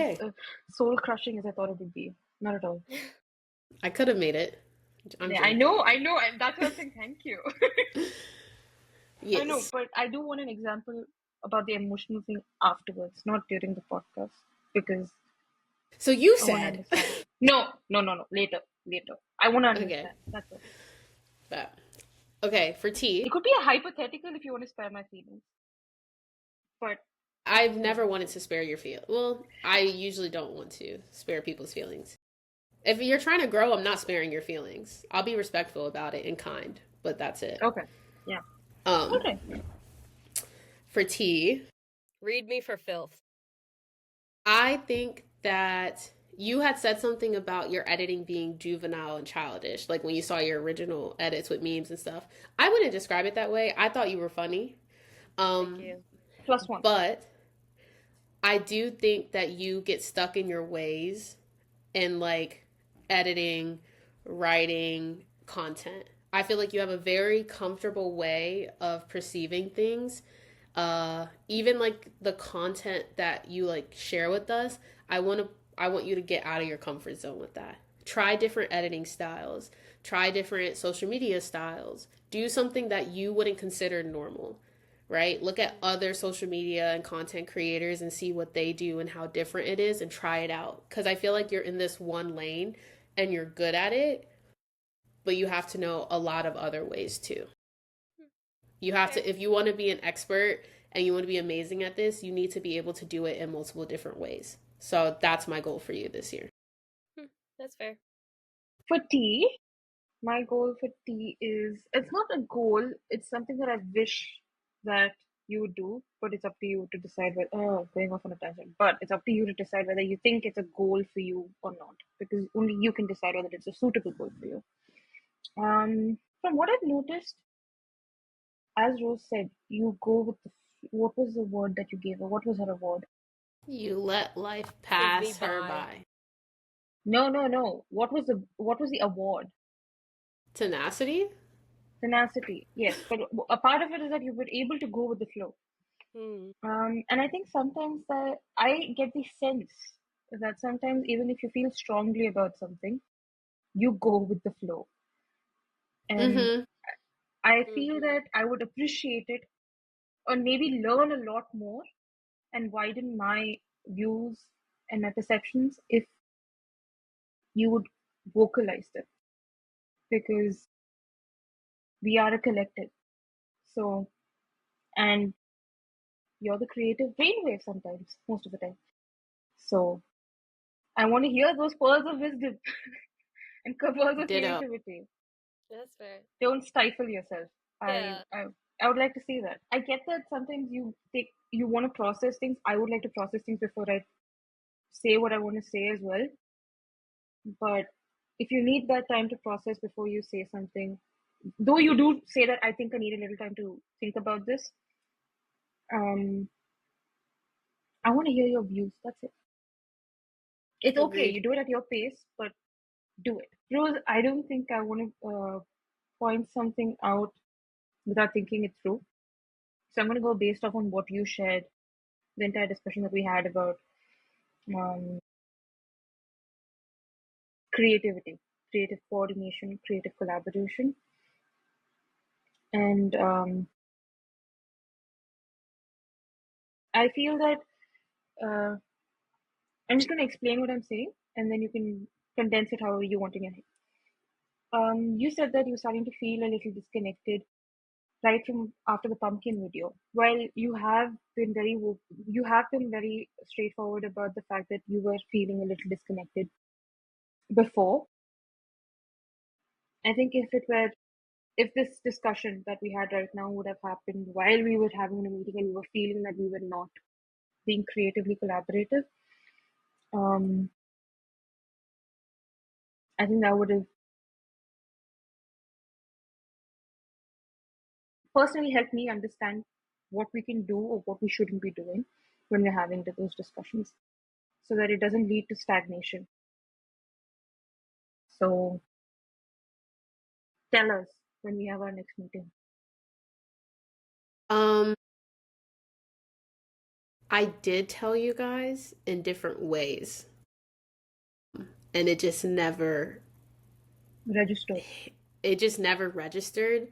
soul crushing as I thought it would be. Not at all. I could have made it. I know. And that's why I'm saying thank you. Yes. I know, but I do want an example about the emotional thing afterwards, not during the podcast, because. So you said. No. Later. I want to understand. Okay. That's it. But, okay, for T. It could be a hypothetical if you want to spare my feelings. But I've never wanted to spare your feelings. Well, I usually don't want to spare people's feelings. If you're trying to grow, I'm not sparing your feelings. I'll be respectful about it and kind, but that's it. Okay. Yeah. Okay. For T. Read me for filth. I think that you had said something about your editing being juvenile and childish, like when you saw your original edits with memes and stuff. I wouldn't describe it that way. I thought you were funny. Thank you. +1. But I do think that you get stuck in your ways in like editing, writing, content. I feel like you have a very comfortable way of perceiving things. Even like the content that you like share with us, I want you to get out of your comfort zone with that. Try different editing styles. Try different social media styles. Do something that you wouldn't consider normal, right? Look at other social media and content creators and see what they do and how different it is and try it out. Because I feel like you're in this one lane and you're good at it, but you have to know a lot of other ways too. You have to, if you want to be an expert and you want to be amazing at this, you need to be able to do it in multiple different ways. So that's my goal for you this year. That's fair. For tea, my goal for tea is it's not a goal, it's something that I wish that you would do, but it's up to you to decide whether, oh, going off on a tangent, but it's up to you to decide whether you think it's a goal for you or not, because only you can decide whether it's a suitable goal for you. From what I've noticed, as Rose said, you go with what was the word that you gave her? What was her award? You let life me pass her by. by. No. What was the award? Tenacity? Tenacity. Yes, but a part of it is that you were able to go with the flow. And I think sometimes that I get the sense that sometimes even if you feel strongly about something, you go with the flow. And Mm-hmm. I feel that I would appreciate it or maybe learn a lot more and widen my views and my perceptions if you would vocalize them, because we are a collective. So, and you're the creative brainwave sometimes, most of the time. So, I want to hear those pearls of wisdom and pearls of Ditto. creativity. That's fair. Don't stifle yourself. Yeah. I would like to see that. I get that sometimes you want to process things. I would like to process things before I say what I want to say as well. But if you need that time to process before you say something, though you do say that I think I need a little time to think about this, um, I want to hear your views. That's it. It's okay. Agreed. You do it at your pace, but do it. Rose, I don't think I want to point something out without thinking it through. So I'm going to go based off on what you shared, the entire discussion that we had about um, creativity, creative coordination, creative collaboration. And I feel that uh, I'm just going to explain what I'm saying, and then you can condense it however you want in your head. You said that you're starting to feel a little disconnected right from after the pumpkin video. While you have been very straightforward about the fact that you were feeling a little disconnected before. I think if this discussion that we had right now would have happened while we were having a meeting and we were feeling that we were not being creatively collaborative, um, I think that would have personally helped me understand what we can do or what we shouldn't be doing when we're having those discussions, so that it doesn't lead to stagnation. So tell us when we have our next meeting. I did tell you guys in different ways, and it just never Register. registered,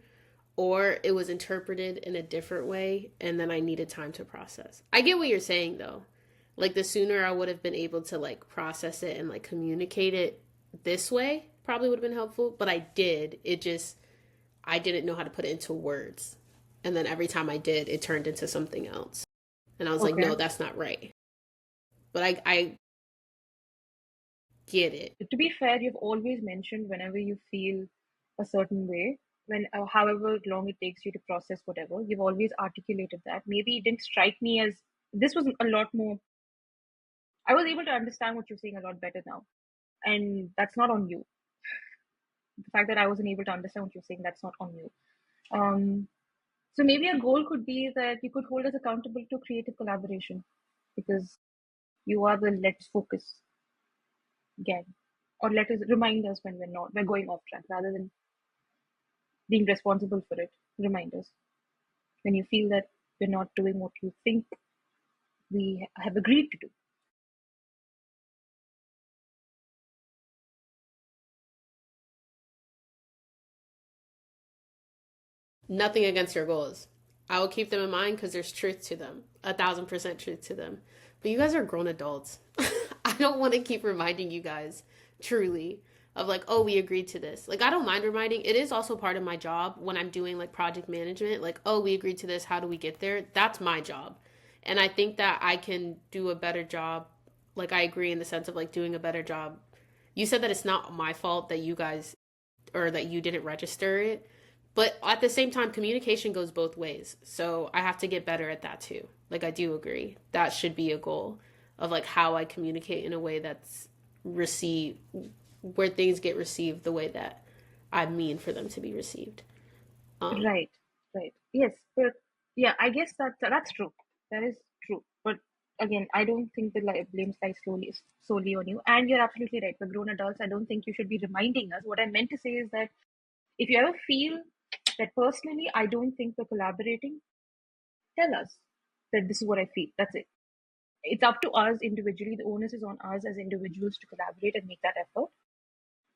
or it was interpreted in a different way, and then I needed time to process. I get what you're saying though. Like the sooner I would have been able to like process it and like communicate it this way probably would have been helpful, but I did. I didn't know how to put it into words. And then every time I did, it turned into something else. And I was like, Okay. no, that's not right. But I get it. To be fair, you've always mentioned whenever you feel a certain way, when however long it takes you to process whatever, you've always articulated that. Maybe it didn't strike me as this was a lot more. I was able to understand what you're saying a lot better now, and that's not on you. The fact that I wasn't able to understand what you're saying, that's not on you. Um, so maybe a goal could be that you could hold us accountable to creative collaboration, because you are the let's focus again, or let us remind us when we're going off track rather than being responsible for it. Remind us when you feel that we're not doing what you think we have agreed to do. Nothing against your goals. I will keep them in mind because there's truth to them, 1,000% truth to them. But you guys are grown adults. I don't want to keep reminding you guys, truly, of like, oh, we agreed to this. Like, I don't mind reminding. It is also part of my job when I'm doing like project management. Like, oh, we agreed to this. How do we get there? That's my job. And I think that I can do a better job. Like, I agree in the sense of like doing a better job You said that it's not my fault that you guys, or that you didn't register it, but at the same time, communication goes both ways. So I have to get better at that too. Like, I do agree. That should be a goal of like how I communicate in a way that's received, where things get received the way that I mean for them to be received. Right, right. Yes, but yeah, I guess that's true. That is true. But again, I don't think the blame lies solely on you. And you're absolutely right. For grown adults, I don't think you should be reminding us. What I meant to say is that if you ever feel that personally, I don't think we're collaborating, tell us that this is what I feel. That's it. It's up to us individually. The onus is on us as individuals to collaborate and make that effort.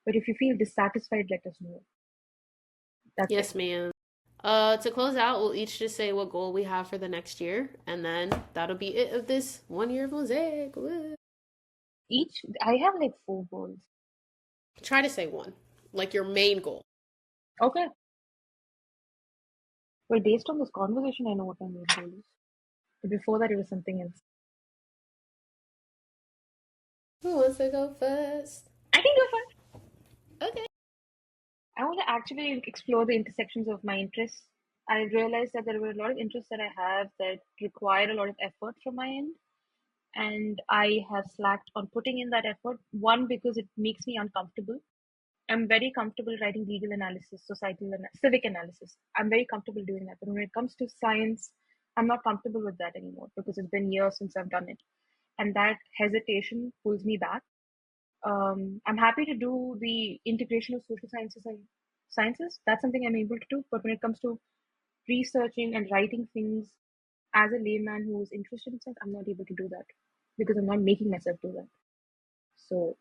But if you feel dissatisfied, let us know. That's it. Yes, ma'am. To close out, we'll each just say what goal we have for the next year, and then that'll be it of this 1 year of Mosaic. Woo. I have like 4 goals. Try to say one, like your main goal. Okay. Well, based on this conversation, I know what my main goal is. But before that, it was something else. Who wants to go first? I can go first. Okay. I want to actually explore the intersections of my interests. I realized that there were a lot of interests that I have that require a lot of effort from my end. And I have slacked on putting in that effort. One, because it makes me uncomfortable. I'm very comfortable writing legal analysis, societal and civic analysis. I'm very comfortable doing that. But when it comes to science, I'm not comfortable with that anymore because it's been years since I've done it. And that hesitation pulls me back. I'm happy to do the integration of social sciences and sciences. That's something I'm able to do. But when it comes to researching and writing things as a layman who is interested in science, I'm not able to do that because I'm not making myself do that. So,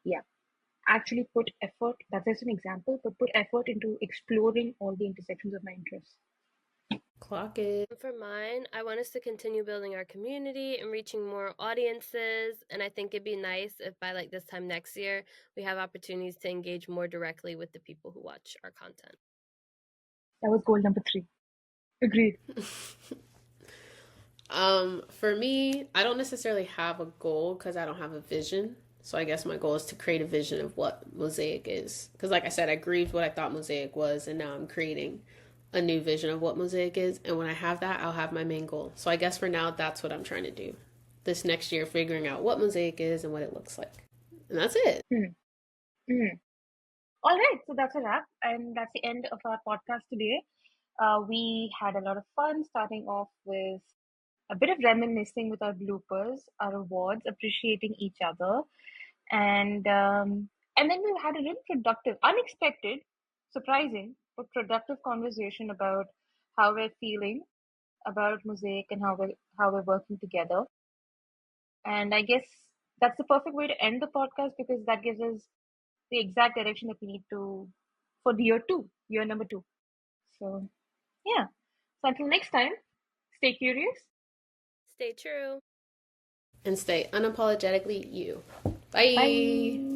yeah, actually put effort. That's just an example, but put effort into exploring all the intersections of my interests. Clock it. For mine, I want us to continue building our community and reaching more audiences. And I think it'd be nice if by like this time next year, we have opportunities to engage more directly with the people who watch our content. That was goal number 3. Agreed. For me, I don't necessarily have a goal because I don't have a vision. So I guess my goal is to create a vision of what Mosaic is. Because like I said, I grieved what I thought Mosaic was, and now I'm creating a new vision of what Mosaic is. And when I have that, I'll have my main goal. So I guess for now, that's what I'm trying to do. This next year, figuring out what Mosaic is and what it looks like. And that's it. All right, so that's a wrap. And that's the end of our podcast today. We had a lot of fun starting off with a bit of reminiscing with our bloopers, our awards, appreciating each other. And then we had a really productive, unexpected, surprising, but productive conversation about how we're feeling about Mosaic and how we're working together. And I guess that's the perfect way to end the podcast because that gives us the exact direction that we need to for the year number 2. So yeah. So until next time, stay curious. Stay true. And stay unapologetically you. Bye. Bye.